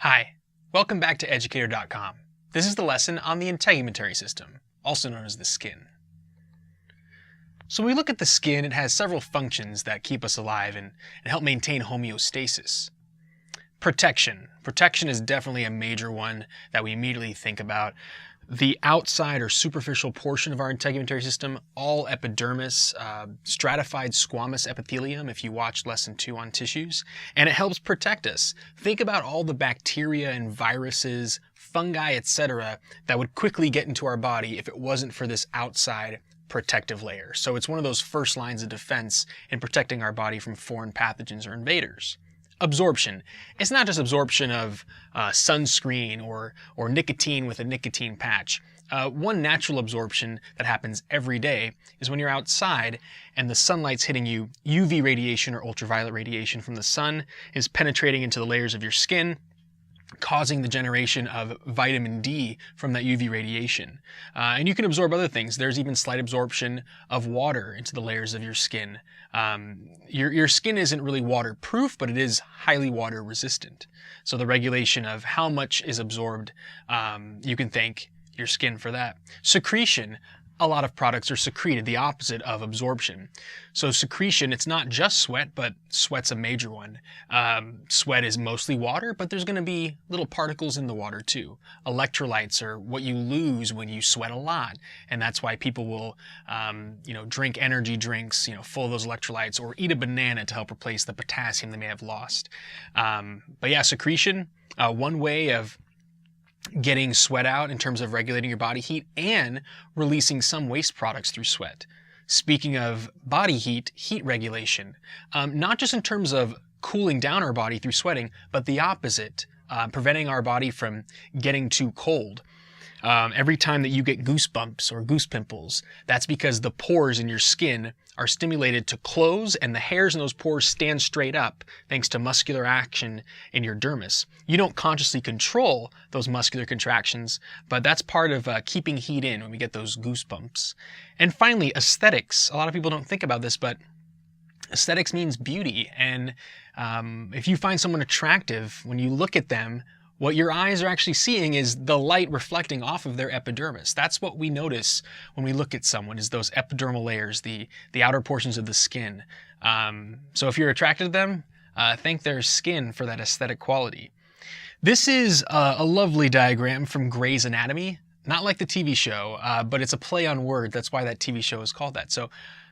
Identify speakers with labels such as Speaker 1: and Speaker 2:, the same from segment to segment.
Speaker 1: Hi, welcome back to Educator.com. This is the lesson on the integumentary system, also known as the skin. So when we look at the skin, it has several functions that keep us alive and help maintain homeostasis. Protection. Protection is definitely a major one that we immediately think about. The outside or superficial portion of our integumentary system, all epidermis, stratified squamous epithelium if you watched lesson 2 on tissues, and it helps protect us. Think about all the bacteria and viruses, fungi, etc. that would quickly get into our body if it wasn't for this outside protective layer. So it's one of those first lines of defense in protecting our body from foreign pathogens or invaders. Absorption. It's not just absorption of sunscreen or nicotine with a nicotine patch. One natural absorption that happens every day is when you're outside and the sunlight's hitting you. UV radiation or ultraviolet radiation from the sun is penetrating into the layers of your skin, causing the generation of vitamin D from that UV radiation. And you can absorb other things. There's even slight absorption of water into the layers of your skin. Your skin isn't really waterproof, but it is highly water resistant. So the regulation of how much is absorbed, you can thank your skin for that. Secretion. A lot of products are secreted, the opposite of absorption. So secretion, it's not just sweat, but sweat's a major one. Sweat is mostly water, but there's going to be little particles in the water too. Electrolytes are what you lose when you sweat a lot, and that's why people will, drink energy drinks, full of those electrolytes, or eat a banana to help replace the potassium they may have lost. But yeah, secretion, one way of getting sweat out in terms of regulating your body heat and releasing some waste products through sweat. Speaking of body heat, heat regulation, not just in terms of cooling down our body through sweating, but the opposite, preventing our body from getting too cold. Every time that you get goosebumps or goose pimples, that's because the pores in your skin are stimulated to close and the hairs in those pores stand straight up thanks to muscular action in your dermis. You don't consciously control those muscular contractions, but that's part of keeping heat in when we get those goosebumps. And finally, aesthetics. A lot of people don't think about this, but aesthetics means beauty. And if you find someone attractive, when you look at them, what your eyes are actually seeing is the light reflecting off of their epidermis. That's what we notice when we look at someone, is those epidermal layers, the outer portions of the skin. So if you're attracted to them, thank their skin for that aesthetic quality. This is a lovely diagram from Grey's Anatomy, not like the TV show, but it's a play on words. That's why that TV show is called that. So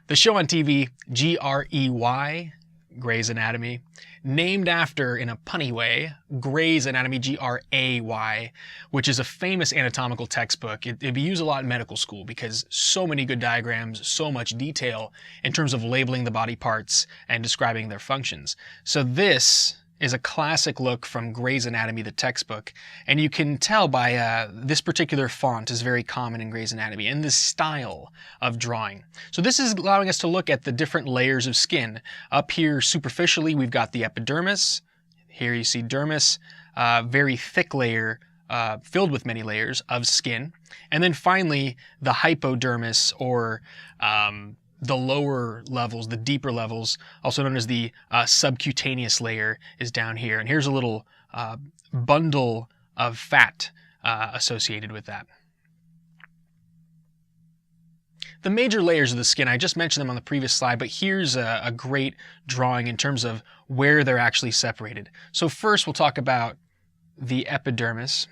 Speaker 1: the show on TV, Grey, Grey's Anatomy, named after, in a punny way, Grey's Anatomy, Gray, which is a famous anatomical textbook. It'd be used a lot in medical school because so many good diagrams, so much detail in terms of labeling the body parts and describing their functions. So this is a classic look from Grey's Anatomy, the textbook, and you can tell by this particular font is very common in Grey's Anatomy, and this style of drawing. So this is allowing us to look at the different layers of skin. Up here, superficially, we've got the epidermis. Here you see dermis, very thick layer, filled with many layers of skin. And then finally, the hypodermis, or the lower levels, the deeper levels, also known as the subcutaneous layer, is down here. And here's a little bundle of fat associated with that. The major layers of the skin, I just mentioned them on the previous slide, but here's a great drawing in terms of where they're actually separated. So first we'll talk about the epidermis.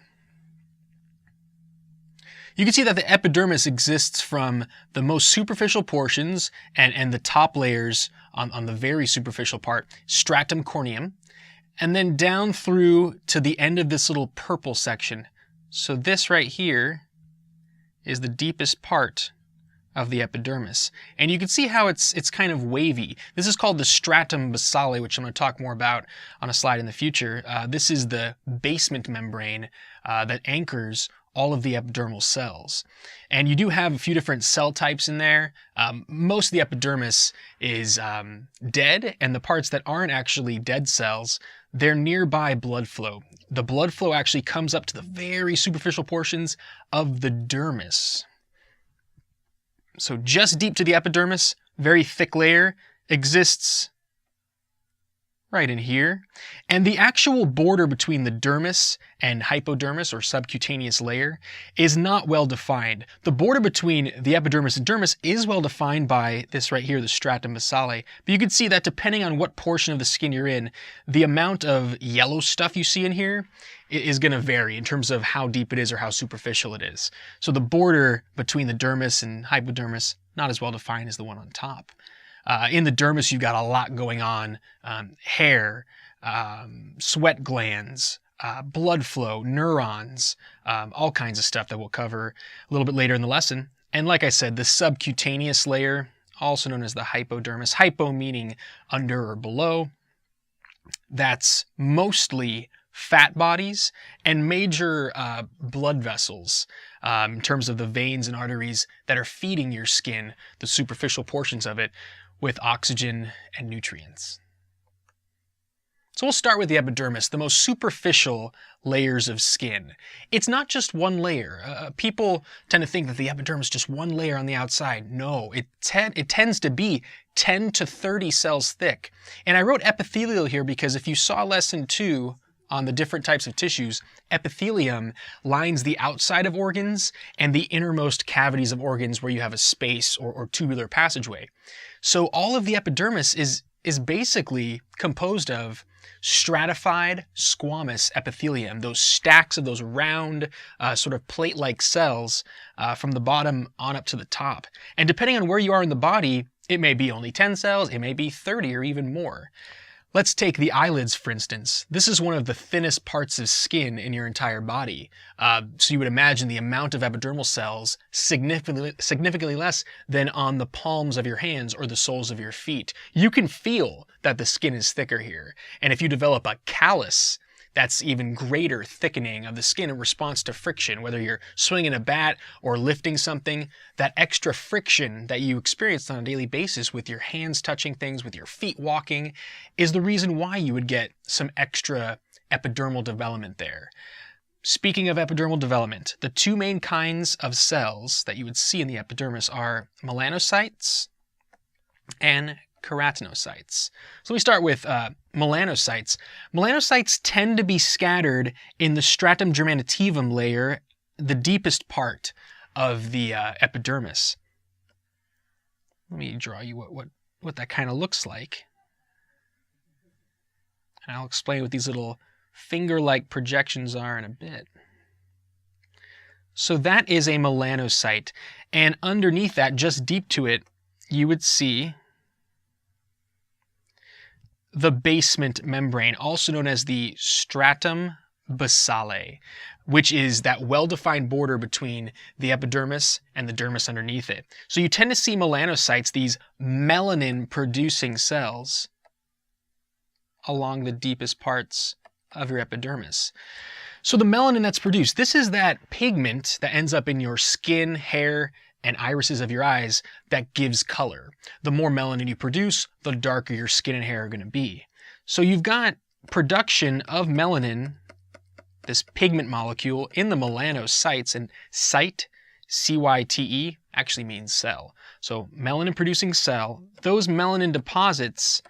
Speaker 1: You can see that the epidermis exists from the most superficial portions and the top layers on the very superficial part, stratum corneum, and then down through to the end of this little purple section. So this right here is the deepest part of the epidermis. And you can see how it's kind of wavy. This is called the stratum basale, which I'm going to talk more about on a slide in the future. This is the basement membrane that anchors all of the epidermal cells. And you do have a few different cell types in there. Most of the epidermis is dead, and the parts that aren't actually dead cells, they're nearby blood flow. The blood flow actually comes up to the very superficial portions of the dermis. So just deep to the epidermis, very thick layer, exists right in here. And the actual border between the dermis and hypodermis, or subcutaneous layer, is not well defined. The border between the epidermis and dermis is well defined by this right here, the stratum basale. But you can see that depending on what portion of the skin you're in, the amount of yellow stuff you see in here is going to vary in terms of how deep it is or how superficial it is. So the border between the dermis and hypodermis, not as well defined as the one on top. In the dermis, you've got a lot going on: hair, sweat glands, blood flow, neurons, all kinds of stuff that we'll cover a little bit later in the lesson. And like I said, the subcutaneous layer, also known as the hypodermis, hypo meaning under or below, that's mostly fat bodies and major blood vessels in terms of the veins and arteries that are feeding your skin, the superficial portions of it, with oxygen and nutrients. So we'll start with the epidermis, the most superficial layers of skin. It's not just one layer. People tend to think that the epidermis is just one layer on the outside. No, it tends to be 10 to 30 cells thick. And I wrote epithelial here because if you saw lesson 2 on the different types of tissues, epithelium lines the outside of organs and the innermost cavities of organs where you have a space or tubular passageway. So all of the epidermis is basically composed of stratified squamous epithelium, those stacks of those round sort of plate-like cells from the bottom on up to the top. And depending on where you are in the body, it may be only 10 cells, it may be 30 or even more. Let's take the eyelids, for instance. This is one of the thinnest parts of skin in your entire body. So you would imagine the amount of epidermal cells significantly less than on the palms of your hands or the soles of your feet. You can feel that the skin is thicker here. And if you develop a callus, that's even greater thickening of the skin in response to friction. Whether you're swinging a bat or lifting something, that extra friction that you experience on a daily basis with your hands touching things, with your feet walking, is the reason why you would get some extra epidermal development there. Speaking of epidermal development, the two main kinds of cells that you would see in the epidermis are melanocytes and keratinocytes. So we start with melanocytes. Melanocytes tend to be scattered in the stratum germinativum layer, the deepest part of the epidermis. Let me draw you what that kind of looks like. And I'll explain what these little finger-like projections are in a bit. So that is a melanocyte. And underneath that, just deep to it, you would see the basement membrane, also known as the stratum basale, which is that well-defined border between the epidermis and the dermis underneath it. So you tend to see melanocytes, these melanin-producing cells, along the deepest parts of your epidermis. So the melanin that's produced, this is that pigment that ends up in your skin, hair, and irises of your eyes that gives color. The more melanin you produce, the darker your skin and hair are going to be. So you've got production of melanin, this pigment molecule, in the melanocytes, and cyte, C-Y-T-E, actually means cell. So melanin producing cell, those melanin deposits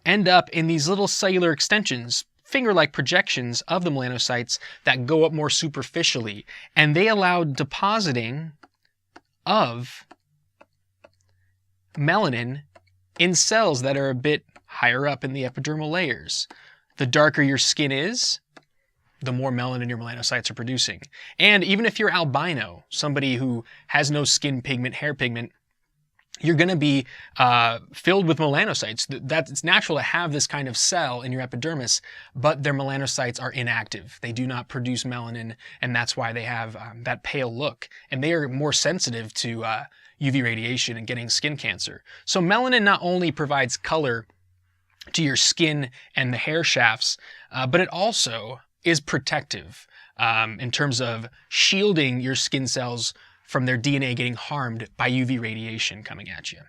Speaker 1: end up in these little cellular extensions, finger-like projections of the melanocytes that go up more superficially, and they allow depositing of melanin in cells that are a bit higher up in the epidermal layers. The darker your skin is, the more melanin your melanocytes are producing. And even if you're albino, somebody who has no skin pigment, hair pigment, you're going to be filled with melanocytes. It's natural to have this kind of cell in your epidermis, but their melanocytes are inactive. They do not produce melanin, and that's why they have that pale look. And they are more sensitive to UV radiation and getting skin cancer. So melanin not only provides color to your skin and the hair shafts, but it also is protective in terms of shielding your skin cells from their DNA getting harmed by UV radiation coming at you.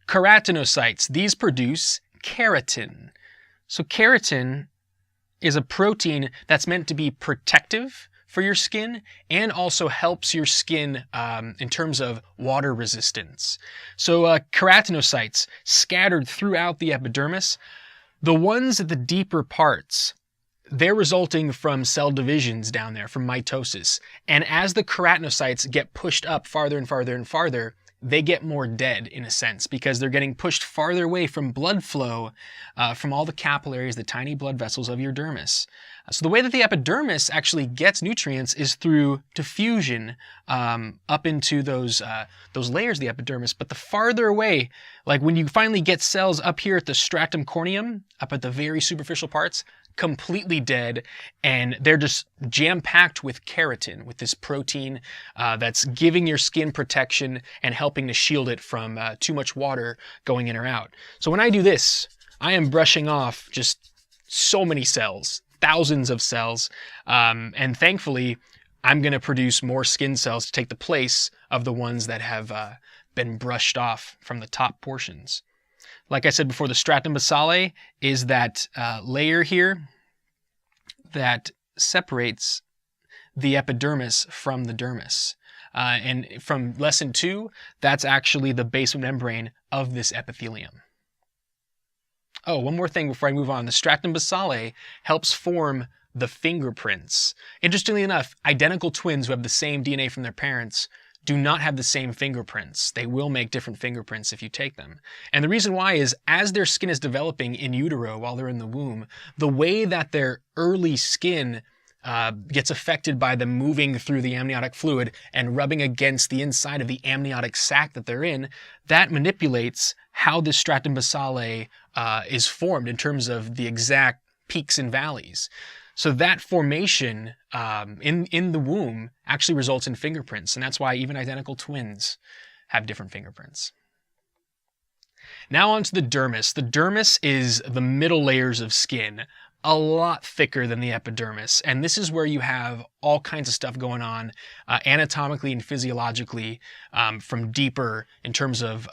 Speaker 1: Keratinocytes, these produce keratin. So keratin is a protein that's meant to be protective for your skin and also helps your skin in terms of water resistance. So keratinocytes scattered throughout the epidermis, The ones at the deeper parts, they're resulting from cell divisions down there, from mitosis. And as the keratinocytes get pushed up farther and farther and farther, they get more dead in a sense because they're getting pushed farther away from blood flow from all the capillaries, the tiny blood vessels of your dermis. So the way that the epidermis actually gets nutrients is through diffusion up into those layers of the epidermis. But the farther away, like when you finally get cells up here at the stratum corneum, up at the very superficial parts, completely dead, and they're just jam-packed with keratin, with this protein that's giving your skin protection and helping to shield it from too much water going in or out. So when I do this, I am brushing off just so many cells, thousands of cells, and thankfully I'm going to produce more skin cells to take the place of the ones that have been brushed off from the top portions. Like I said before, the stratum basale is that layer here that separates the epidermis from the dermis. And from lesson 2, that's actually the basement membrane of this epithelium. Oh, one more thing before I move on. The stratum basale helps form the fingerprints. Interestingly enough, identical twins who have the same DNA from their parents do not have the same fingerprints. They will make different fingerprints if you take them. And the reason why is as their skin is developing in utero while they're in the womb, the way that their early skin gets affected by them moving through the amniotic fluid and rubbing against the inside of the amniotic sac that they're in, that manipulates how this stratum basale is formed in terms of the exact peaks and valleys. So that formation in the womb actually results in fingerprints, and that's why even identical twins have different fingerprints. Now onto the dermis. The dermis is the middle layers of skin, a lot thicker than the epidermis, and this is where you have all kinds of stuff going on anatomically and physiologically from deeper in terms of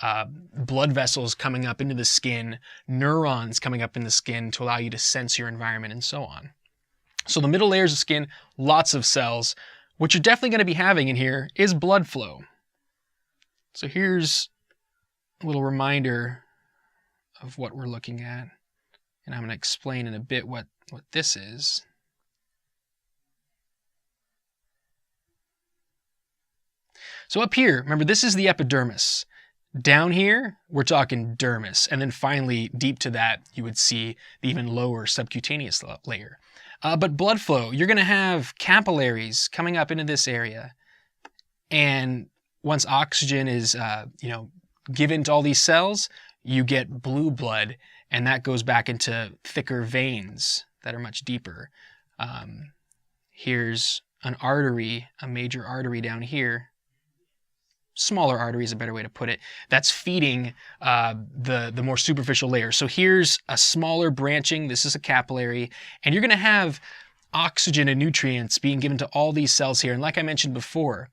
Speaker 1: blood vessels coming up into the skin, neurons coming up in the skin to allow you to sense your environment, and so on. So the middle layers of skin, lots of cells. What you're definitely going to be having in here is blood flow. So here's a little reminder of what we're looking at. And I'm going to explain in a bit what this is. So up here, remember this is the epidermis. Down here, we're talking dermis. And then finally, deep to that, you would see the even lower subcutaneous layer. But blood flow, you're going to have capillaries coming up into this area. And once oxygen is given to all these cells, you get blue blood, and that goes back into thicker veins that are much deeper. Here's an artery, a major artery down here. Smaller artery is a better way to put it. That's feeding the more superficial layer. So here's a smaller branching. This is a capillary. And you're going to have oxygen and nutrients being given to all these cells here. And like I mentioned before,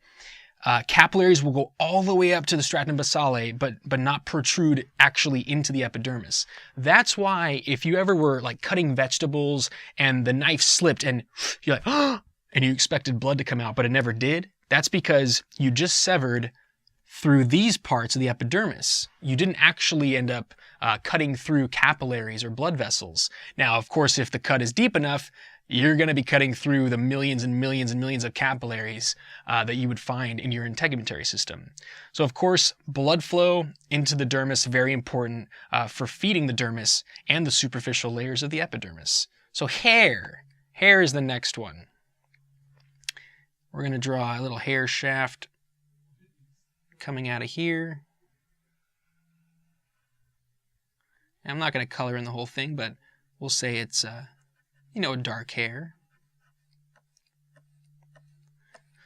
Speaker 1: capillaries will go all the way up to the stratum basale, but not protrude actually into the epidermis. That's why if you ever were like cutting vegetables and the knife slipped and you're like, oh, and you expected blood to come out, but it never did, that's because you just severed through these parts of the epidermis. You didn't actually end up cutting through capillaries or blood vessels. Now, of course, if the cut is deep enough, you're going to be cutting through the millions and millions and millions of capillaries that you would find in your integumentary system. So, of course, blood flow into the dermis, very important for feeding the dermis and the superficial layers of the epidermis. So hair. Hair is the next one. We're going to draw a little hair shaft coming out of here. I'm not going to color in the whole thing, but we'll say it's, dark hair.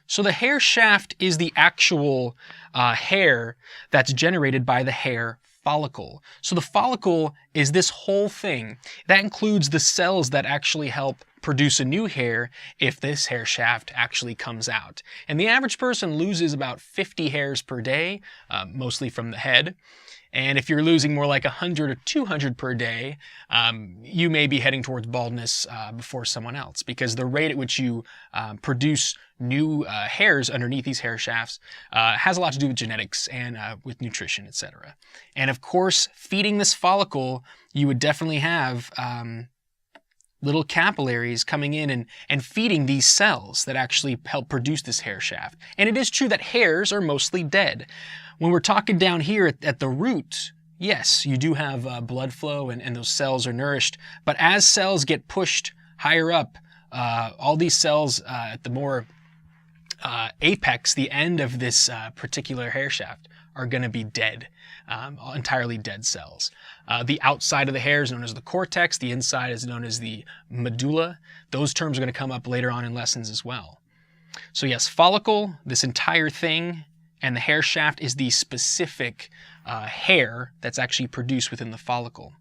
Speaker 1: So the hair shaft is the actual hair that's generated by the hair follicle. So the follicle is this whole thing. That includes the cells that actually help produce a new hair if this hair shaft actually comes out. And the average person loses about 50 hairs per day, mostly from the head. And if you're losing more like 100 or 200 per day, you may be heading towards baldness before someone else, because the rate at which you produce new hairs underneath these hair shafts has a lot to do with genetics and with nutrition, etc. And of course, feeding this follicle, you would definitely have little capillaries coming in and feeding these cells that actually help produce this hair shaft. And it is true that hairs are mostly dead. When we're talking down here at the root, yes, you do have blood flow and those cells are nourished. But as cells get pushed higher up, all these cells at the more apex, the end of this particular hair shaft, are going to be dead, entirely dead cells. The outside of the hair is known as the cortex. The inside is known as the medulla. Those terms are going to come up later on in lessons as well. So yes, follicle, this entire thing, and the hair shaft is the specific hair that's actually produced within the follicle.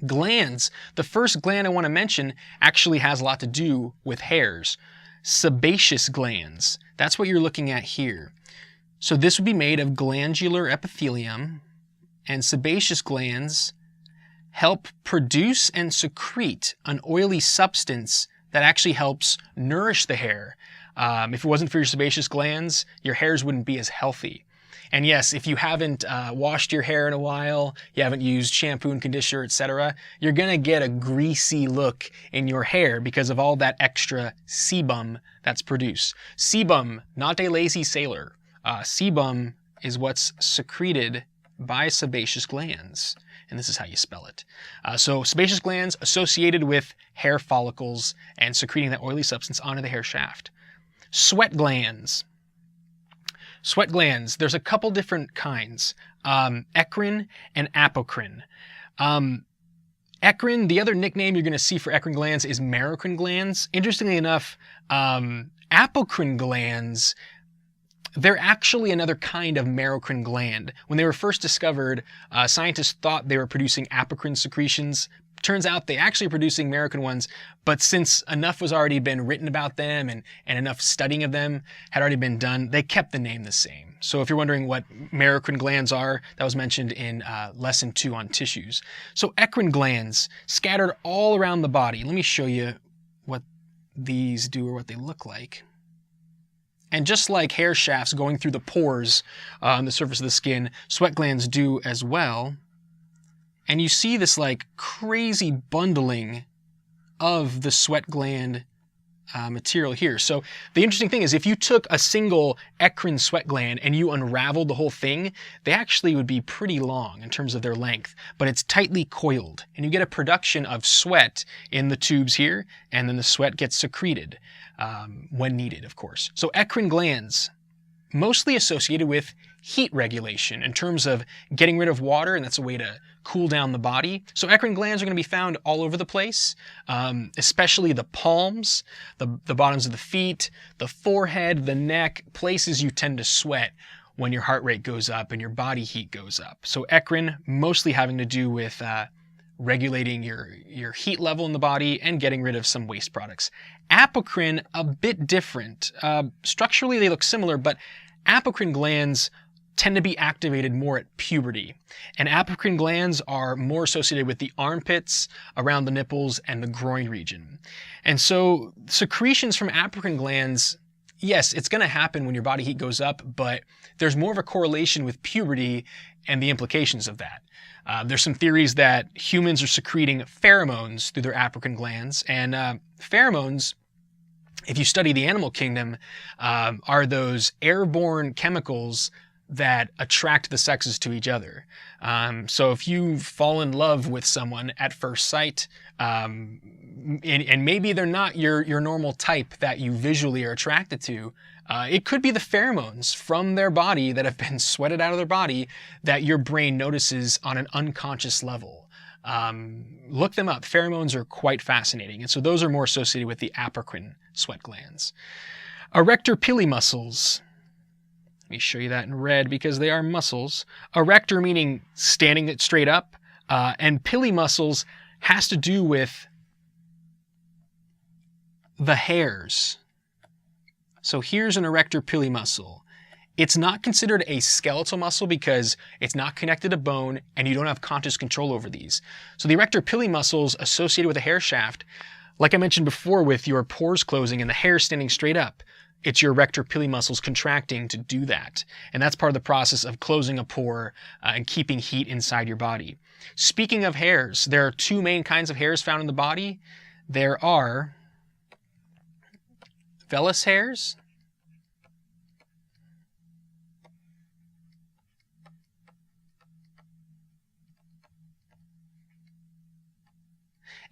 Speaker 1: Glands, the first gland I want to mention actually has a lot to do with hairs. Sebaceous glands, that's what you're looking at here. So this would be made of glandular epithelium, and sebaceous glands help produce and secrete an oily substance that actually helps nourish the hair. If it wasn't for your sebaceous glands, your hairs wouldn't be as healthy. And yes, if you haven't washed your hair in a while, you haven't used shampoo and conditioner, etc., you're gonna get a greasy look in your hair because of all that extra sebum that's produced. Sebum, not a lazy sailor. Sebum is what's secreted by sebaceous glands, and this is how you spell it. So sebaceous glands associated with hair follicles and secreting that oily substance onto the hair shaft. Sweat glands. Sweat glands, there's a couple different kinds, eccrine and apocrine. Eccrine, the other nickname you're going to see for eccrine glands is merocrine glands. Interestingly enough, apocrine glands, they're actually another kind of merocrine gland. When they were first discovered, scientists thought they were producing apocrine secretions. Turns out they actually are producing merocrine ones, but since enough was already been written about them and enough studying of them had already been done, they kept the name the same. So if you're wondering what merocrine glands are, that was mentioned in lesson 2 on tissues. So eccrine glands scattered all around the body. Let me show you what these do or what they look like. And just like hair shafts going through the pores on the surface of the skin, sweat glands do as well. And you see this like crazy bundling of the sweat gland material here. So the interesting thing is if you took a single eccrine sweat gland and you unraveled the whole thing, they actually would be pretty long in terms of their length, but it's tightly coiled. And you get a production of sweat in the tubes here, and then the sweat gets secreted when needed, of course. So eccrine glands, mostly associated with heat regulation in terms of getting rid of water, and that's a way to cool down the body. So eccrine glands are going to be found all over the place, especially the palms, the bottoms of the feet, the forehead, the neck, places you tend to sweat when your heart rate goes up and your body heat goes up. So eccrine mostly having to do with regulating your heat level in the body and getting rid of some waste products. Apocrine, a bit different. Structurally they look similar, but apocrine glands tend to be activated more at puberty. And apocrine glands are more associated with the armpits, around the nipples, and the groin region. And so secretions from apocrine glands, yes, it's going to happen when your body heat goes up, but there's more of a correlation with puberty and the implications of that. There's some theories that humans are secreting pheromones through their apocrine glands, and pheromones, if you study the animal kingdom, are those airborne chemicals that attract the sexes to each other. So if you fall in love with someone at first sight, and maybe they're not your normal type that you visually are attracted to, it could be the pheromones from their body that have been sweated out of their body that your brain notices on an unconscious level. Look them up. Pheromones are quite fascinating. And so those are more associated with the apocrine sweat glands. Erector pili muscles. Let me show you that in red because they are muscles. Erector meaning standing it straight up, and pili muscles has to do with the hairs. So here's an erector pili muscle, It's not considered a skeletal muscle because it's not connected to bone and you don't have conscious control over these. So the erector pili muscles associated with the hair shaft, like I mentioned before with your pores closing and the hair standing straight up, it's your erector pili muscles contracting to do that. And that's part of the process of closing a pore and keeping heat inside your body. Speaking of hairs, there are two main kinds of hairs found in the body. There are vellus hairs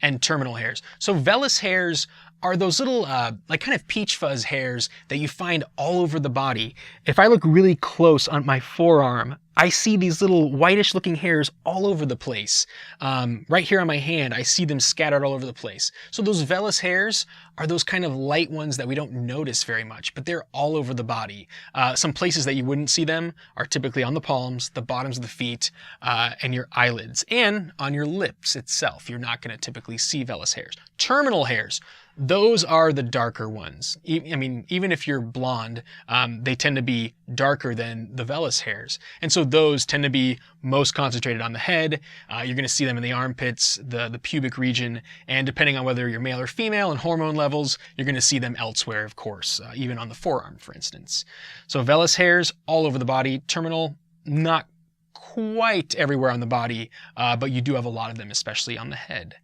Speaker 1: and terminal hairs. So vellus hairs are those little like kind of peach fuzz hairs that you find all over the body. If I look really close on my forearm, I see these little whitish looking hairs all over the place. Right here on my hand, I see them scattered all over the place. So those vellus hairs are those kind of light ones that we don't notice very much, but they're all over the body. Some places that you wouldn't see them are typically on the palms, the bottoms of the feet, and your eyelids, and on your lips itself. You're not going to typically see vellus hairs. Terminal hairs, those are the darker ones. I mean, even if you're blonde, they tend to be darker than the vellus hairs. And so those tend to be most concentrated on the head. You're going to see them in the armpits, the pubic region, and depending on whether you're male or female and hormone levels, you're going to see them elsewhere, of course, even on the forearm, for instance. So vellus hairs all over the body. Terminal, not quite everywhere on the body, but you do have a lot of them, especially on the head.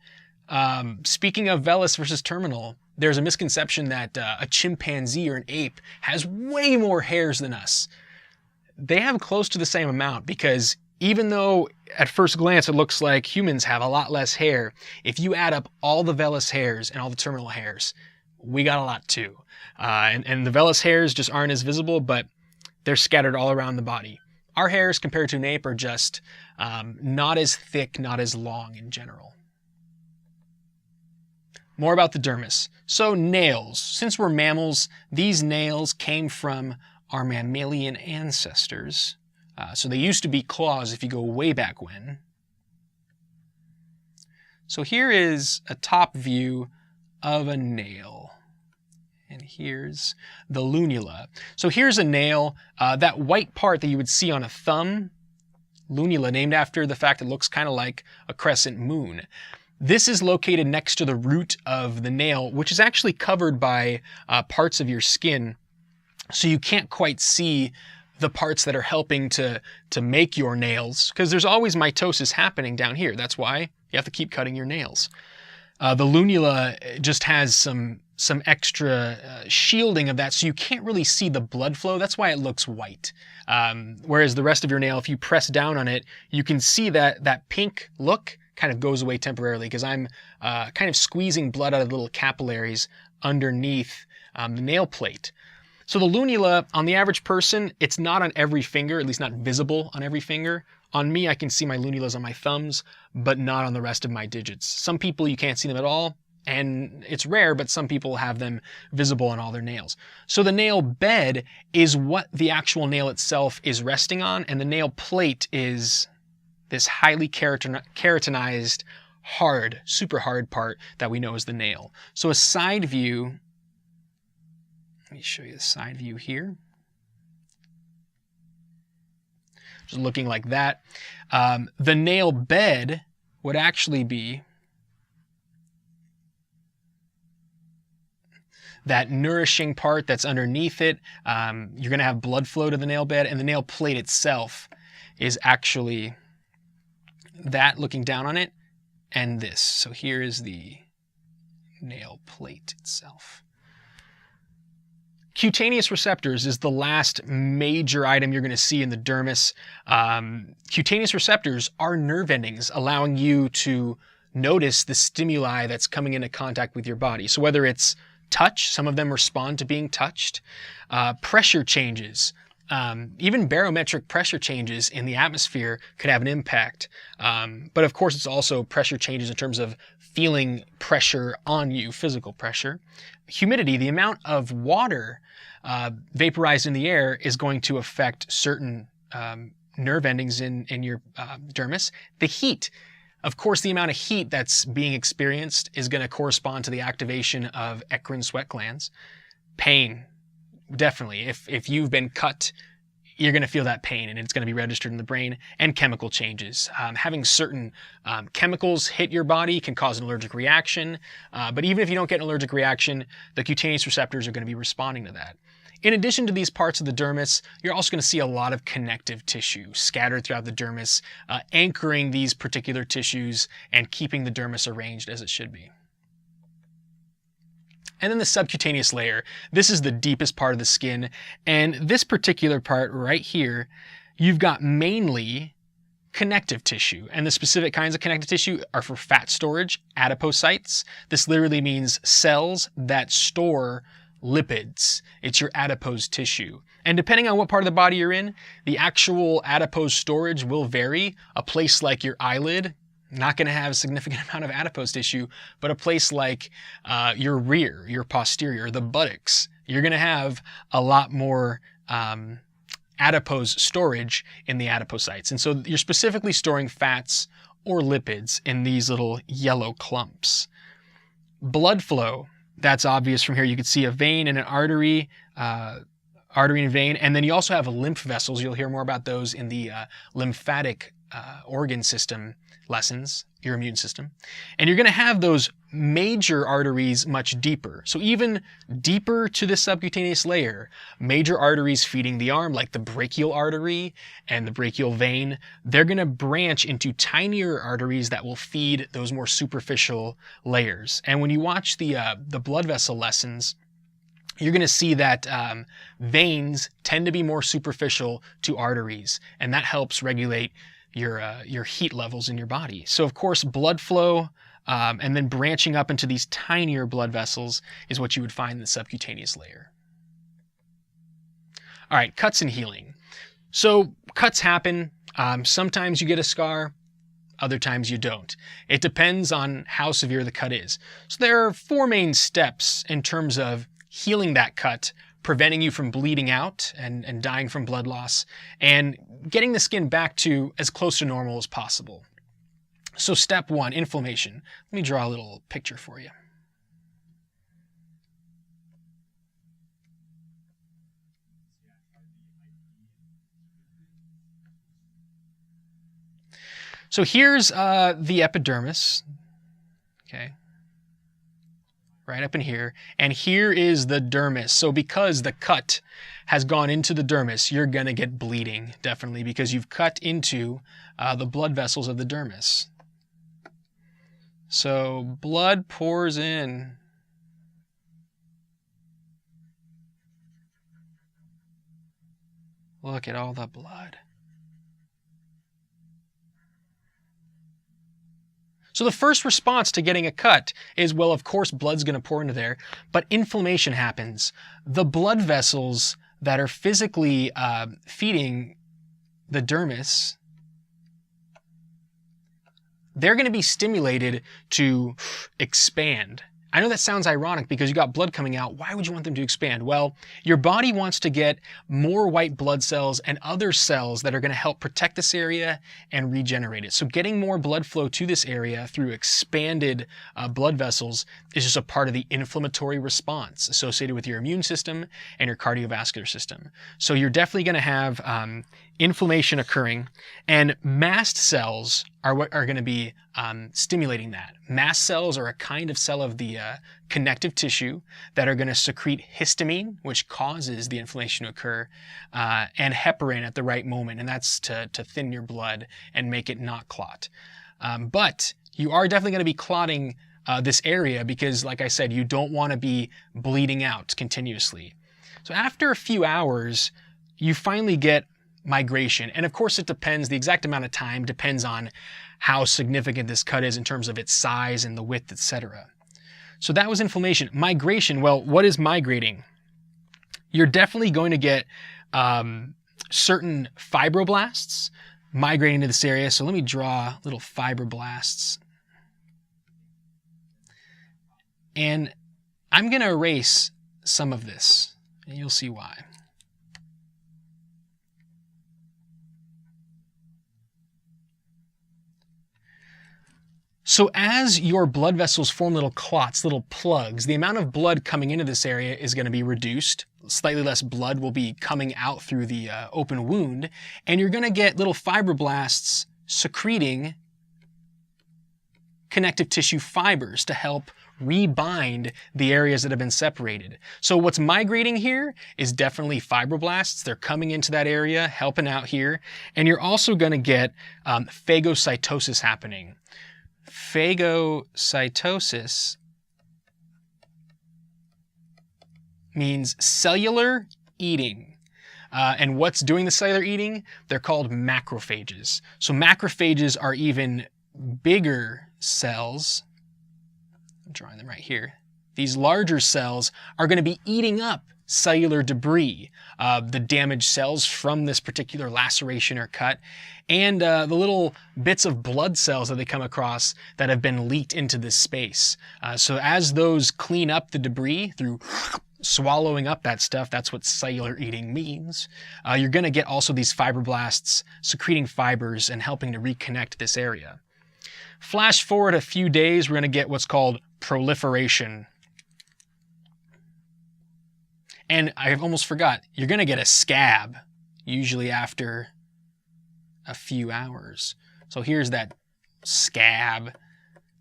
Speaker 1: Speaking of vellus versus terminal, there's a misconception that a chimpanzee or an ape has way more hairs than us. They have close to the same amount because even though at first glance it looks like humans have a lot less hair, if you add up all the vellus hairs and all the terminal hairs, we got a lot too. And the vellus hairs just aren't as visible, but they're scattered all around the body. Our hairs compared to an ape are just not as thick, not as long in general. More about the dermis. So nails. Since we're mammals, these nails came from our mammalian ancestors. So they used to be claws if you go way back when. So here is a top view of a nail. And here's the lunula. So here's a nail, that white part that you would see on a thumb, lunula, named after the fact it looks kind of like a crescent moon. This is located next to the root of the nail, which is actually covered by parts of your skin. So you can't quite see the parts that are helping to make your nails, because there's always mitosis happening down here. That's why you have to keep cutting your nails. The lunula just has some extra shielding of that, so you can't really see the blood flow. That's why it looks white. Whereas the rest of your nail, if you press down on it, you can see that pink look kind of goes away temporarily because I'm kind of squeezing blood out of the little capillaries underneath the nail plate. So the lunula, on the average person, it's not on every finger, at least not visible on every finger. On me, I can see my lunulas on my thumbs, but not on the rest of my digits. Some people, you can't see them at all, and it's rare, but some people have them visible on all their nails. So the nail bed is what the actual nail itself is resting on, and the nail plate is this highly keratinized, hard, super hard part that we know as the nail. So a side view, let me show you the side view here. Just looking like that. The nail bed would actually be that nourishing part that's underneath it. You're going to have blood flow to the nail bed, and the nail plate itself is actually that looking down on it and this. So here is the nail plate itself. Cutaneous receptors is the last major item you're going to see in the dermis. Cutaneous receptors are nerve endings allowing you to notice the stimuli that's coming into contact with your body. So whether it's touch, some of them respond to being touched, pressure changes, even barometric pressure changes in the atmosphere could have an impact. But of course, it's also pressure changes in terms of feeling pressure on you, physical pressure. Humidity, the amount of water vaporized in the air is going to affect certain nerve endings in your dermis. The heat, of course, the amount of heat that's being experienced is going to correspond to the activation of eccrine sweat glands. Pain. Definitely. If you've been cut you're going to feel that pain, and it's going to be registered in the brain. And chemical changes. Having certain chemicals hit your body can cause an allergic reaction, but even if you don't get an allergic reaction, the cutaneous receptors are going to be responding to that. In addition to these parts of the dermis, you're also going to see a lot of connective tissue scattered throughout the dermis, anchoring these particular tissues and keeping the dermis arranged as it should be. And then the subcutaneous layer. This is the deepest part of the skin, and this particular part right here, you've got mainly connective tissue, and the specific kinds of connective tissue are for fat storage, adipocytes. This literally means cells that store lipids. It's your adipose tissue. And depending on what part of the body you're in, the actual adipose storage will vary. A place like your eyelid, not going to have a significant amount of adipose tissue, but a place like your rear, your posterior, the buttocks, you're going to have a lot more adipose storage in the adipocytes. And so you're specifically storing fats or lipids in these little yellow clumps. Blood flow, that's obvious from here. You can see a vein and an artery, artery and vein, and then you also have lymph vessels. You'll hear more about those in the lymphatic organ system lessons, your immune system. And you're going to have those major arteries much deeper. So even deeper to the subcutaneous layer, major arteries feeding the arm, like the brachial artery and the brachial vein, they're going to branch into tinier arteries that will feed those more superficial layers. And when you watch the blood vessel lessons, you're going to see that veins tend to be more superficial to arteries, and that helps regulate your heat levels in your body. So of course, blood flow and then branching up into these tinier blood vessels is what you would find in the subcutaneous layer. All right, cuts and healing. So cuts happen. Sometimes you get a scar, other times you don't. It depends on how severe the cut is. So there are 4 main steps in terms of healing that cut, preventing you from bleeding out and dying from blood loss, and getting the skin back to as close to normal as possible. So step 1, inflammation. Let me draw a little picture for you. So here's the epidermis, okay, right up in here, and here is the dermis. So because the cut has gone into the dermis, you're gonna get bleeding, definitely, because you've cut into the blood vessels of the dermis. So blood pours in. Look at all the blood. So the first response to getting a cut is, well, of course, blood's going to pour into there, but inflammation happens. The blood vessels that are physically feeding the dermis, they're going to be stimulated to expand. I know that sounds ironic because you got blood coming out. Why would you want them to expand? Well, your body wants to get more white blood cells and other cells that are going to help protect this area and regenerate it. So getting more blood flow to this area through expanded blood vessels is just a part of the inflammatory response associated with your immune system and your cardiovascular system. So you're definitely going to have inflammation occurring, and mast cells are what are going to be stimulating that. Mast cells are a kind of cell of the connective tissue that are going to secrete histamine, which causes the inflammation to occur, and heparin at the right moment, and that's to thin your blood and make it not clot. But you are definitely going to be clotting this area because, like I said, you don't want to be bleeding out continuously. So after a few hours, you finally get migration. And of course it depends, the exact amount of time depends on how significant this cut is in terms of its size and the width, etc. So that was inflammation. Migration, well, what is migrating? You're definitely going to get certain fibroblasts migrating to this area. So let me draw little fibroblasts. And I'm going to erase some of this, and you'll see why. So as your blood vessels form little clots, little plugs, the amount of blood coming into this area is going to be reduced. Slightly less blood will be coming out through the open wound, and you're going to get little fibroblasts secreting connective tissue fibers to help rebind the areas that have been separated. So what's migrating here is definitely fibroblasts. They're coming into that area, helping out here, and you're also going to get phagocytosis happening. Phagocytosis means cellular eating. And what's doing the cellular eating? They're called macrophages. So macrophages are even bigger cells. I'm drawing them right here. These larger cells are going to be eating up cellular debris, the damaged cells from this particular laceration or cut, and the little bits of blood cells that they come across that have been leaked into this space. So as those clean up the debris through swallowing up that stuff, that's what cellular eating means, you're going to get also these fibroblasts secreting fibers and helping to reconnect this area. Flash forward a few days, we're going to get what's called proliferation. And I almost forgot, you're going to get a scab, usually after a few hours. So here's that scab.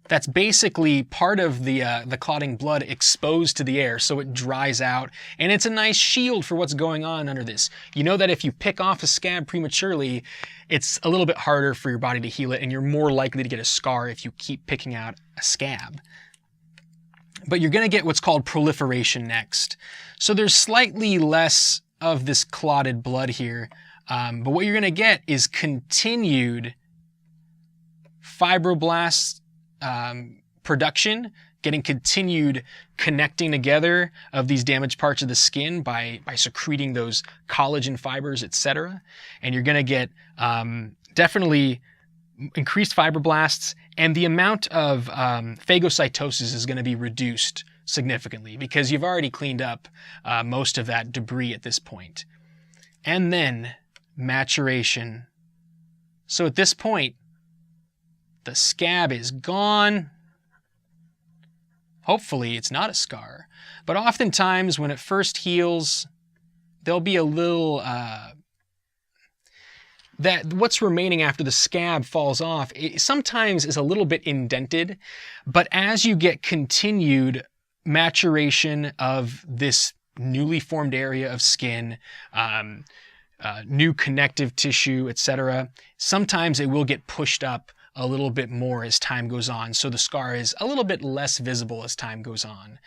Speaker 1: That's basically part of the clotting blood exposed to the air, so it dries out, and it's a nice shield for what's going on under this. You know that if you pick off a scab prematurely, it's a little bit harder for your body to heal it, and you're more likely to get a scar if you keep picking out a scab. But you're going to get what's called proliferation next. So there's slightly less of this clotted blood here, but what you're going to get is continued fibroblast production, getting continued connecting together of these damaged parts of the skin by secreting those collagen fibers, etc. And you're going to get definitely increased fibroblasts, and the amount of phagocytosis is going to be reduced significantly because you've already cleaned up most of that debris at this point. And then maturation. So at this point, the scab is gone. Hopefully it's not a scar, but oftentimes when it first heals, there'll be a little that what's remaining after the scab falls off, it sometimes is a little bit indented, but as you get continued maturation of this newly formed area of skin, new connective tissue, etc., sometimes it will get pushed up a little bit more as time goes on, so the scar is a little bit less visible as time goes on.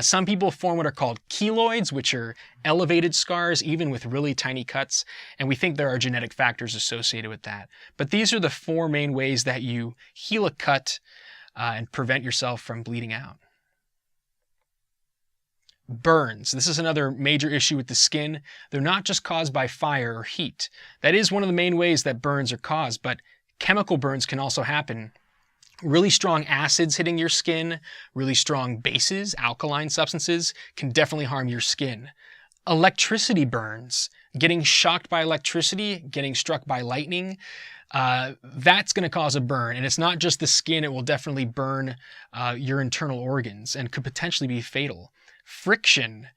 Speaker 1: Some people form what are called keloids, which are elevated scars, even with really tiny cuts, and we think there are genetic factors associated with that. But these are the four main ways that you heal a cut and prevent yourself from bleeding out. Burns. This is another major issue with the skin. They're not just caused by fire or heat. That is one of the main ways that burns are caused, but chemical burns can also happen. Really strong acids hitting your skin, really strong bases, alkaline substances, can definitely harm your skin. Electricity burns, getting shocked by electricity, getting struck by lightning, that's going to cause a burn. And it's not just the skin, it will definitely burn your internal organs and could potentially be fatal. Friction,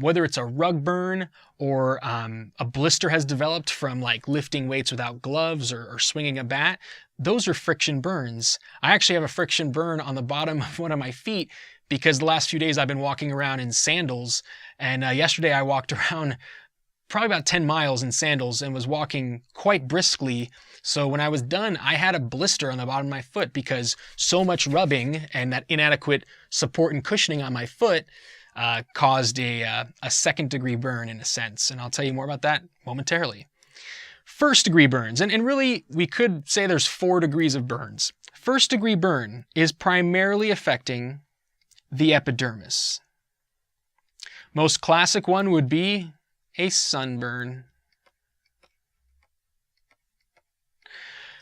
Speaker 1: whether it's a rug burn or a blister has developed from like lifting weights without gloves or swinging a bat, those are friction burns. I actually have a friction burn on the bottom of one of my feet because the last few days I've been walking around in sandals, and yesterday I walked around probably about 10 miles in sandals and was walking quite briskly. So when I was done, I had a blister on the bottom of my foot because so much rubbing and that inadequate support and cushioning on my foot caused a second-degree burn in a sense, and I'll tell you more about that momentarily. First-degree burns, and really we could say there's 4 degrees of burns. First-degree burn is primarily affecting the epidermis. Most classic one would be a sunburn.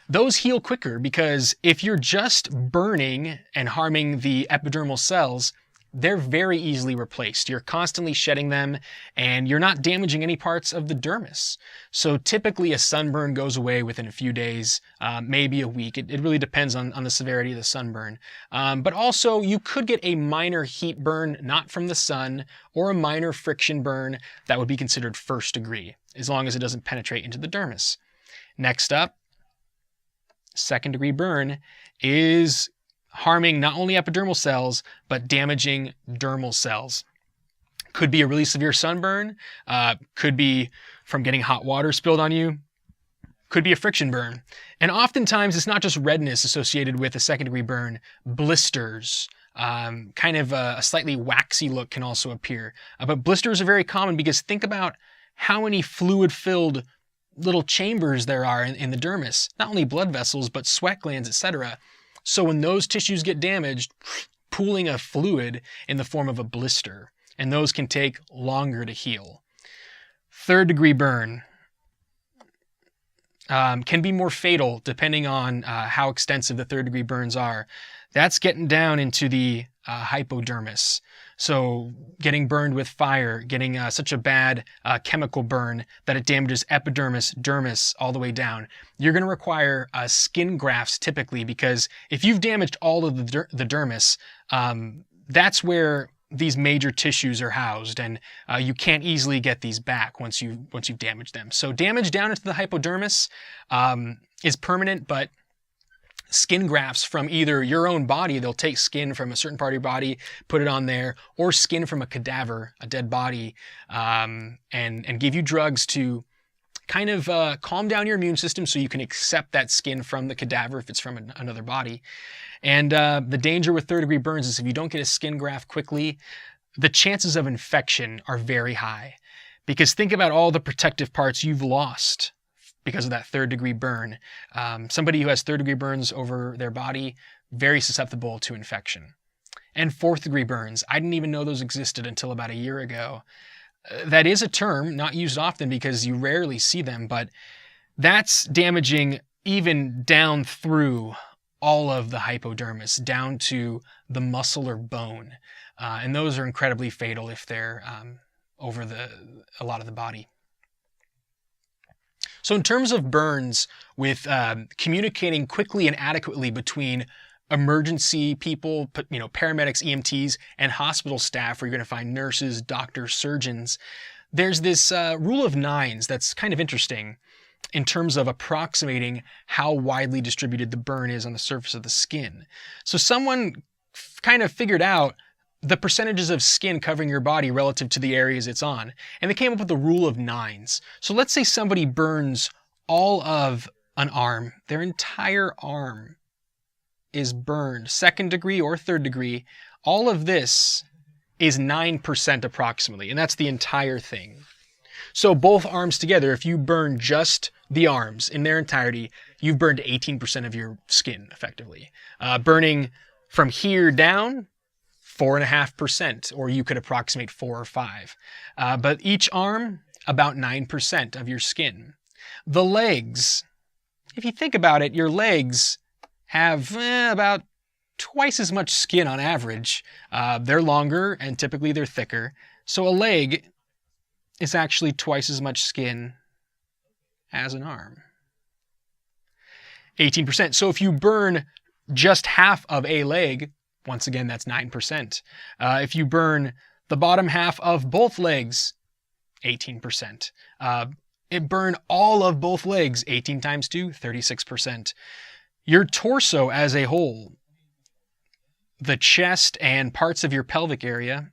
Speaker 1: Those heal quicker because if you're just burning and harming the epidermal cells, they're very easily replaced. You're constantly shedding them, and you're not damaging any parts of the dermis. So typically a sunburn goes away within a few days, maybe a week. It really depends on the severity of the sunburn. But also you could get a minor heat burn, not from the sun, or a minor friction burn that would be considered first degree, as long as it doesn't penetrate into the dermis. Next up, second degree burn is harming not only epidermal cells, but damaging dermal cells. Could be a really severe sunburn, could be from getting hot water spilled on you, could be a friction burn. And oftentimes it's not just redness associated with a second degree burn, blisters, kind of a slightly waxy look can also appear. But blisters are very common because think about how many fluid-filled little chambers there are in the dermis, not only blood vessels, but sweat glands, etc. So when those tissues get damaged, pooling a fluid in the form of a blister, and those can take longer to heal. Third degree burn can be more fatal depending on how extensive the third degree burns are. That's getting down into the hypodermis. So getting burned with fire, getting such a bad chemical burn that it damages epidermis, dermis, all the way down. You're going to require skin grafts typically, because if you've damaged all of the dermis, that's where these major tissues are housed, and you can't easily get these back once you've damaged them. So damage down into the hypodermis is permanent, but skin grafts from either your own body, they'll take skin from a certain part of your body, put it on there, or skin from a cadaver, a dead body, and give you drugs to kind of calm down your immune system so you can accept that skin from the cadaver if it's from another body. And the danger with third degree burns is if you don't get a skin graft quickly, the chances of infection are very high. Because think about all the protective parts you've lost because of that third degree burn. Somebody who has third degree burns over their body, very susceptible to infection. And fourth degree burns, I didn't even know those existed until about a year ago. That is a term not used often because you rarely see them, but that's damaging even down through all of the hypodermis, down to the muscle or bone. And those are incredibly fatal if they're over a lot of the body. So in terms of burns, with communicating quickly and adequately between emergency people, paramedics, EMTs, and hospital staff, where you're going to find nurses, doctors, surgeons, there's this rule of nines that's kind of interesting in terms of approximating how widely distributed the burn is on the surface of the skin. So someone kind of figured out the percentages of skin covering your body relative to the areas it's on, and they came up with the rule of nines. So let's say somebody burns all of an arm, their entire arm is burned, second degree or third degree. All of this is 9% approximately, and that's the entire thing. So both arms together, if you burn just the arms in their entirety, you've burned 18% of your skin effectively. Burning from here down, 4.5%, or you could approximate 4 or 5. But each arm, about 9% of your skin. The legs, if you think about it, your legs have about twice as much skin on average. They're longer and typically they're thicker. So a leg is actually twice as much skin as an arm. 18%. So if you burn just half of a leg, once again, that's 9%. If you burn the bottom half of both legs, 18%. Burn all of both legs, 18 times 2, 36%. Your torso as a whole, the chest and parts of your pelvic area,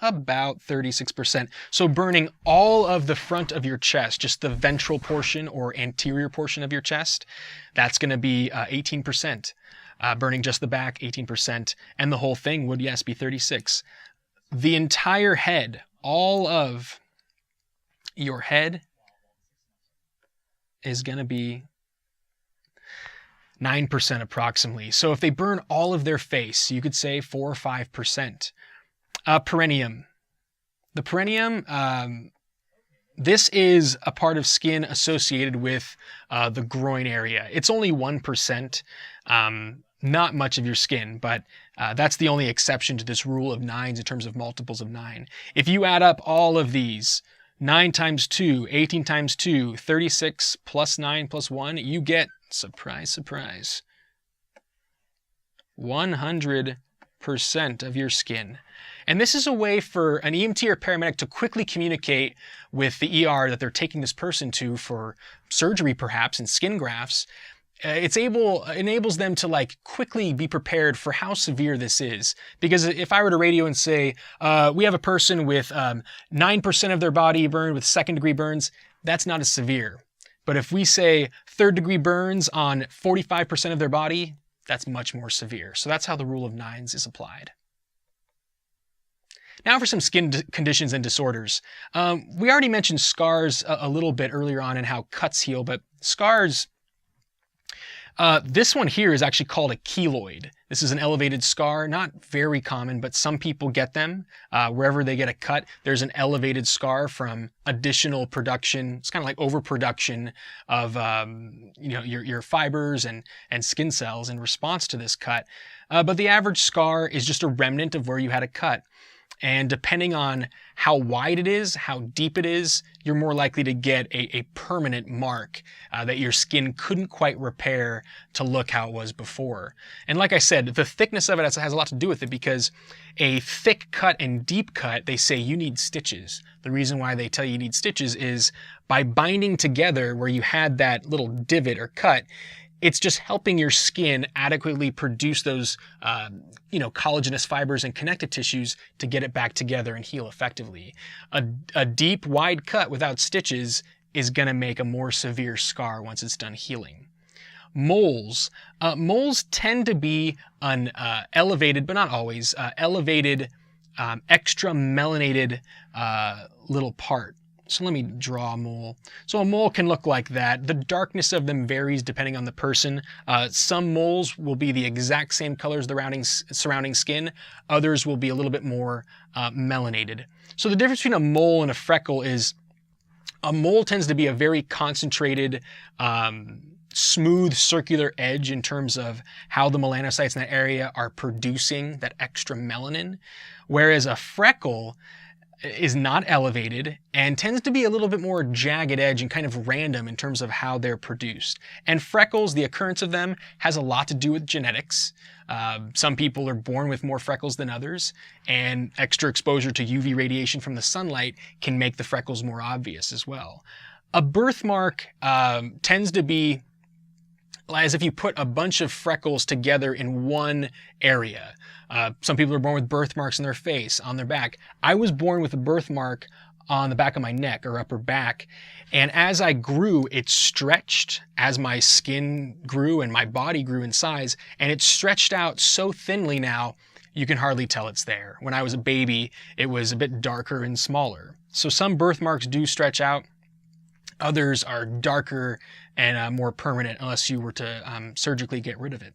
Speaker 1: about 36%. So burning all of the front of your chest, just the ventral portion or anterior portion of your chest, that's going to be 18%. Burning just the back, 18%. And the whole thing would, yes, be 36%. The entire head, all of your head is going to be 9% approximately. So if they burn all of their face, you could say 4 or 5%. Perineum. The perineum, this is a part of skin associated with the groin area. It's only 1%, not much of your skin, but that's the only exception to this rule of 9s in terms of multiples of 9. If you add up all of these, 9 times 2, 18 times 2, 36 plus 9 plus 1, you get, surprise, surprise, 100% of your skin. And this is a way for an EMT or paramedic to quickly communicate with the ER that they're taking this person to for surgery perhaps and skin grafts. Enables them to like quickly be prepared for how severe this is. Because if I were to radio and say, we have a person with 9% of their body burned with 2nd-degree burns, that's not as severe. But if we say 3rd-degree burns on 45% of their body, that's much more severe. So that's how the rule of 9s is applied. Now for some skin conditions and disorders. We already mentioned scars a little bit earlier on and how cuts heal, but scars, this one here is actually called a keloid. This is an elevated scar, not very common, but some people get them. Wherever they get a cut, there's an elevated scar from additional production. It's kind of like overproduction of your fibers and skin cells in response to this cut. But the average scar is just a remnant of where you had a cut. And depending on how wide it is, how deep it is, you're more likely to get a permanent mark that your skin couldn't quite repair to look how it was before. And like I said, the thickness of it has a lot to do with it, because a thick cut and deep cut, they say you need stitches. The reason why they tell you need stitches is by binding together where you had that little divot or cut, it's just helping your skin adequately produce those, collagenous fibers and connective tissues to get it back together and heal effectively. A deep, wide cut without stitches is going to make a more severe scar once it's done healing. Moles. Moles tend to be an elevated, but not always, elevated, extra melanated little part. So let me draw a mole. So a mole can look like that. The darkness of them varies depending on the person. Some moles will be the exact same color as the surrounding skin. Others will be a little bit more melanated. So the difference between a mole and a freckle is a mole tends to be a very concentrated, smooth circular edge in terms of how the melanocytes in that area are producing that extra melanin, whereas a freckle is not elevated and tends to be a little bit more jagged edge and kind of random in terms of how they're produced. And freckles, the occurrence of them, has a lot to do with genetics. Some people are born with more freckles than others, and extra exposure to UV radiation from the sunlight can make the freckles more obvious as well. A birthmark tends to be as if you put a bunch of freckles together in one area. Some people are born with birthmarks on their face, on their back. I was born with a birthmark on the back of my neck or upper back, and as I grew, it stretched as my skin grew and my body grew in size, and it stretched out so thinly now you can hardly tell it's there. When I was a baby, it was a bit darker and smaller. So some birthmarks do stretch out. Others are darker and more permanent unless you were to surgically get rid of it.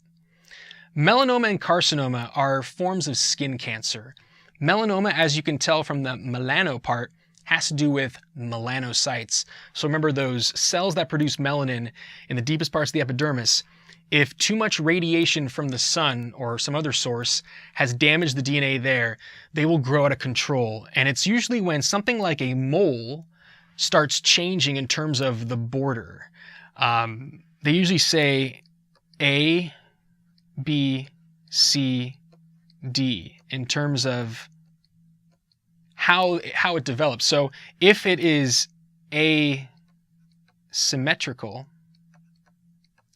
Speaker 1: Melanoma and carcinoma are forms of skin cancer. Melanoma, as you can tell from the melano part, has to do with melanocytes. So remember those cells that produce melanin in the deepest parts of the epidermis. If too much radiation from the sun or some other source has damaged the DNA there, they will grow out of control. And it's usually when something like a mole starts changing in terms of the border. They usually say A, B, C, D in terms of how it develops. So if it is asymmetrical,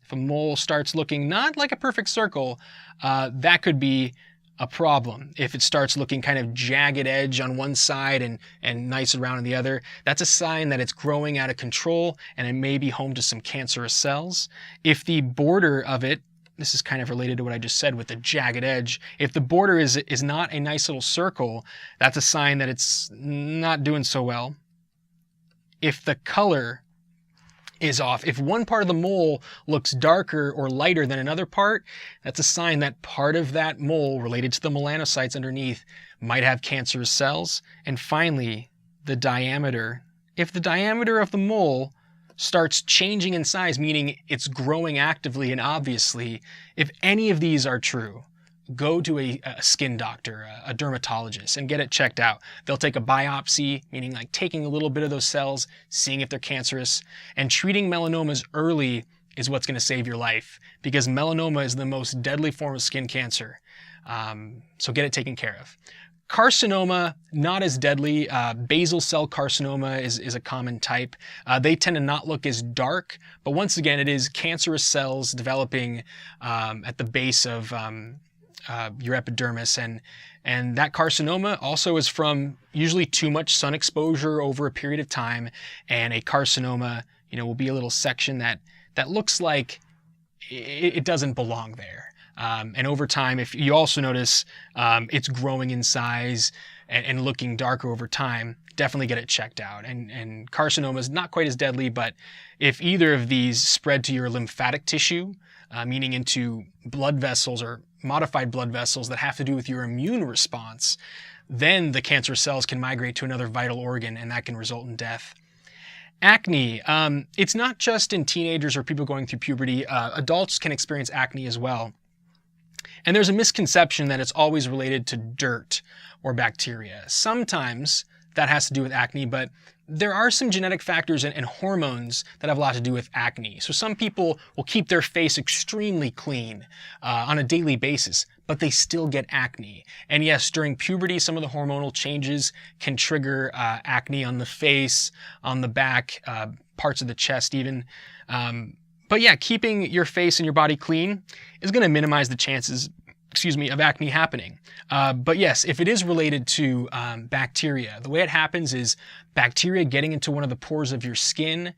Speaker 1: if a mole starts looking not like a perfect circle, that could be a problem. If it starts looking kind of jagged edge on one side and nice and round on the other, that's a sign that it's growing out of control and it may be home to some cancerous cells. If the border of it, this is kind of related to what I just said with the jagged edge, if the border is not a nice little circle, that's a sign that it's not doing so well. If the color is off, if one part of the mole looks darker or lighter than another part, that's a sign that part of that mole related to the melanocytes underneath might have cancerous cells. And finally, the diameter. If the diameter of the mole starts changing in size, meaning it's growing actively and obviously, if any of these are true, go to a skin doctor, a dermatologist, and get it checked out. They'll take a biopsy, meaning like taking a little bit of those cells, seeing if they're cancerous, and treating melanomas early is what's going to save your life, because melanoma is the most deadly form of skin cancer. So get it taken care of. Carcinoma, not as deadly. Basal cell carcinoma is a common type. They tend to not look as dark, but once again, it is cancerous cells developing at the base of your epidermis, and that carcinoma also is from usually too much sun exposure over a period of time. And a carcinoma, will be a little section that looks like it doesn't belong there. And over time, if you also notice it's growing in size and looking darker over time, definitely get it checked out. And carcinoma is not quite as deadly, but if either of these spread to your lymphatic tissue, meaning into blood vessels or modified blood vessels that have to do with your immune response, then the cancer cells can migrate to another vital organ, and that can result in death. Acne, it's not just in teenagers or people going through puberty. Adults can experience acne as well. And there's a misconception that it's always related to dirt or bacteria. Sometimes that has to do with acne, but there are some genetic factors and hormones that have a lot to do with acne. So some people will keep their face extremely clean on a daily basis, but they still get acne. And yes, during puberty, some of the hormonal changes can trigger acne on the face, on the back, parts of the chest even. But yeah, keeping your face and your body clean is going to minimize the chances, of acne happening. But yes, if it is related to bacteria, the way it happens is bacteria getting into one of the pores of your skin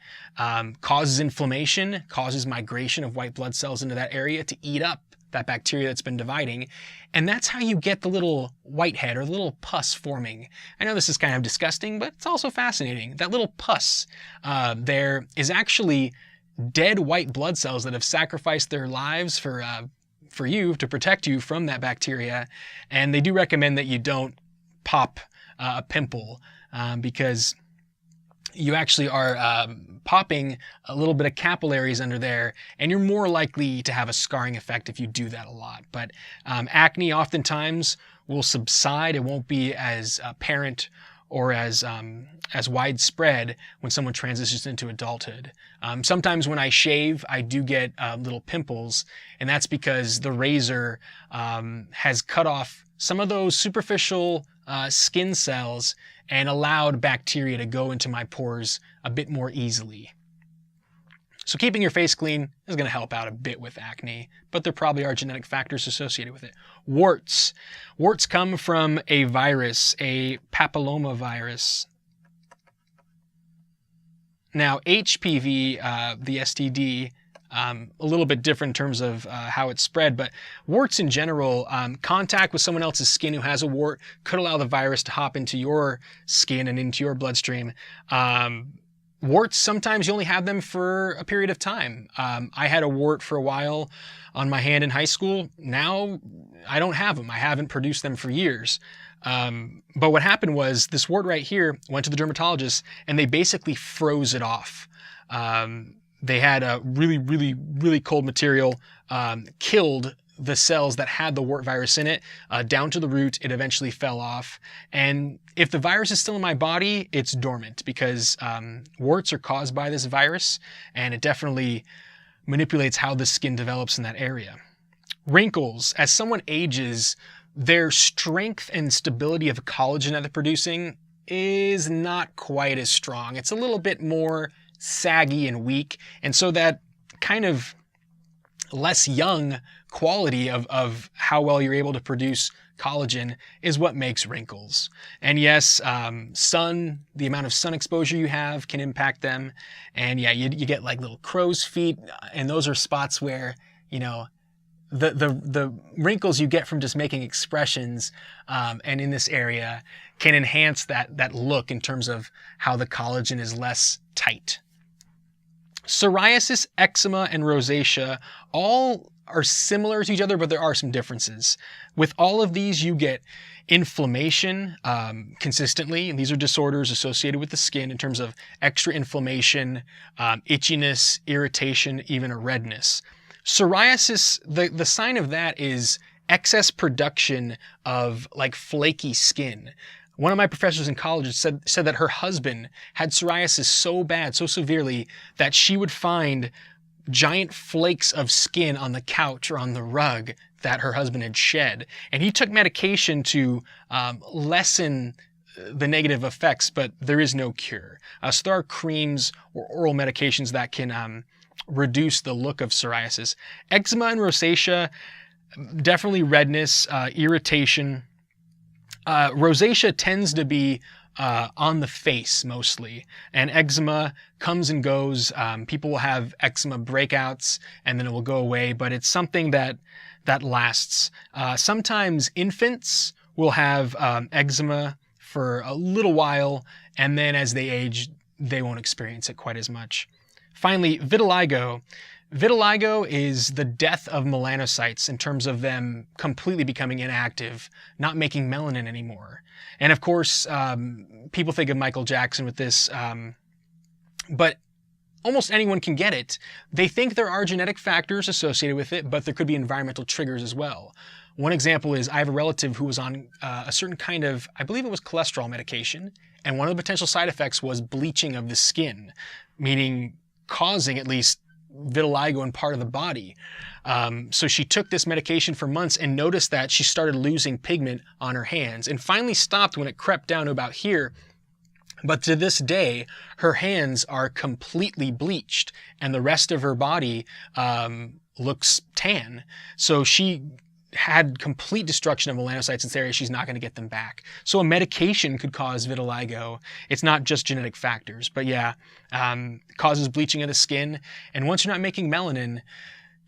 Speaker 1: causes inflammation, causes migration of white blood cells into that area to eat up that bacteria that's been dividing. And that's how you get the little whitehead or the little pus forming. I know this is kind of disgusting, but it's also fascinating. That little pus there is actually dead white blood cells that have sacrificed their lives for you, to protect you from that bacteria. And they do recommend that you don't pop a pimple because you actually are popping a little bit of capillaries under there, and you're more likely to have a scarring effect if you do that a lot. But acne oftentimes will subside. It won't be as apparent or as widespread when someone transitions into adulthood. Sometimes when I shave, I do get little pimples, and that's because the razor has cut off some of those superficial skin cells and allowed bacteria to go into my pores a bit more easily. So keeping your face clean is going to help out a bit with acne, but there probably are genetic factors associated with it. Warts. Warts come from a virus, a papillomavirus. Now, HPV, the STD, a little bit different in terms of how it's spread, but warts in general, contact with someone else's skin who has a wart could allow the virus to hop into your skin and into your bloodstream. Warts, sometimes you only have them for a period of time. I had a wart for a while on my hand in high school. Now I don't have them. I haven't produced them for years. But what happened was this wart right here went to the dermatologist and they basically froze it off. They had a really cold material, killed the cells that had the wart virus in it, down to the root. It eventually fell off. And if the virus is still in my body, it's dormant because warts are caused by this virus, and it definitely manipulates how the skin develops in that area. Wrinkles. As someone ages, their strength and stability of collagen that they're producing is not quite as strong. It's a little bit more saggy and weak, and so that kind of less young quality of how well you're able to produce collagen is what makes wrinkles. And yes, sun, the amount of sun exposure you have can impact them. And yeah, you get like little crow's feet, and those are spots where, the wrinkles you get from just making expressions and in this area can enhance that look in terms of how the collagen is less tight. Psoriasis, eczema, and rosacea all are similar to each other, but there are some differences. With all of these, you get inflammation consistently, and these are disorders associated with the skin in terms of extra inflammation, itchiness, irritation, even a redness. Psoriasis, the sign of that is excess production of like flaky skin. One of my professors in college said that her husband had psoriasis so bad, so severely, that she would find giant flakes of skin on the couch or on the rug that her husband had shed. And he took medication to lessen the negative effects, but there is no cure. So there are creams or oral medications that can reduce the look of psoriasis. Eczema and rosacea, definitely redness, irritation. Rosacea tends to be on the face mostly, and eczema comes and goes. People will have eczema breakouts and then it will go away, but it's something that lasts. Sometimes infants will have eczema for a little while, and then as they age, they won't experience it quite as much. Finally, vitiligo. Vitiligo is the death of melanocytes in terms of them completely becoming inactive, not making melanin anymore. And of course, people think of Michael Jackson with this, but almost anyone can get it. They think there are genetic factors associated with it, but there could be environmental triggers as well. One example is I have a relative who was on a certain kind of, I believe it was cholesterol medication, and one of the potential side effects was bleaching of the skin, meaning causing at least vitiligo in part of the body. So she took this medication for months and noticed that she started losing pigment on her hands and finally stopped when it crept down to about here. But to this day, her hands are completely bleached and the rest of her body looks tan. So she had complete destruction of melanocytes in this area. She's not going to get them back. So a medication could cause vitiligo. It's not just genetic factors, but yeah, causes bleaching of the skin. And once you're not making melanin,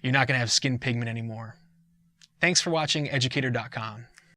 Speaker 1: you're not going to have skin pigment anymore. Thanks for watching Educator.com.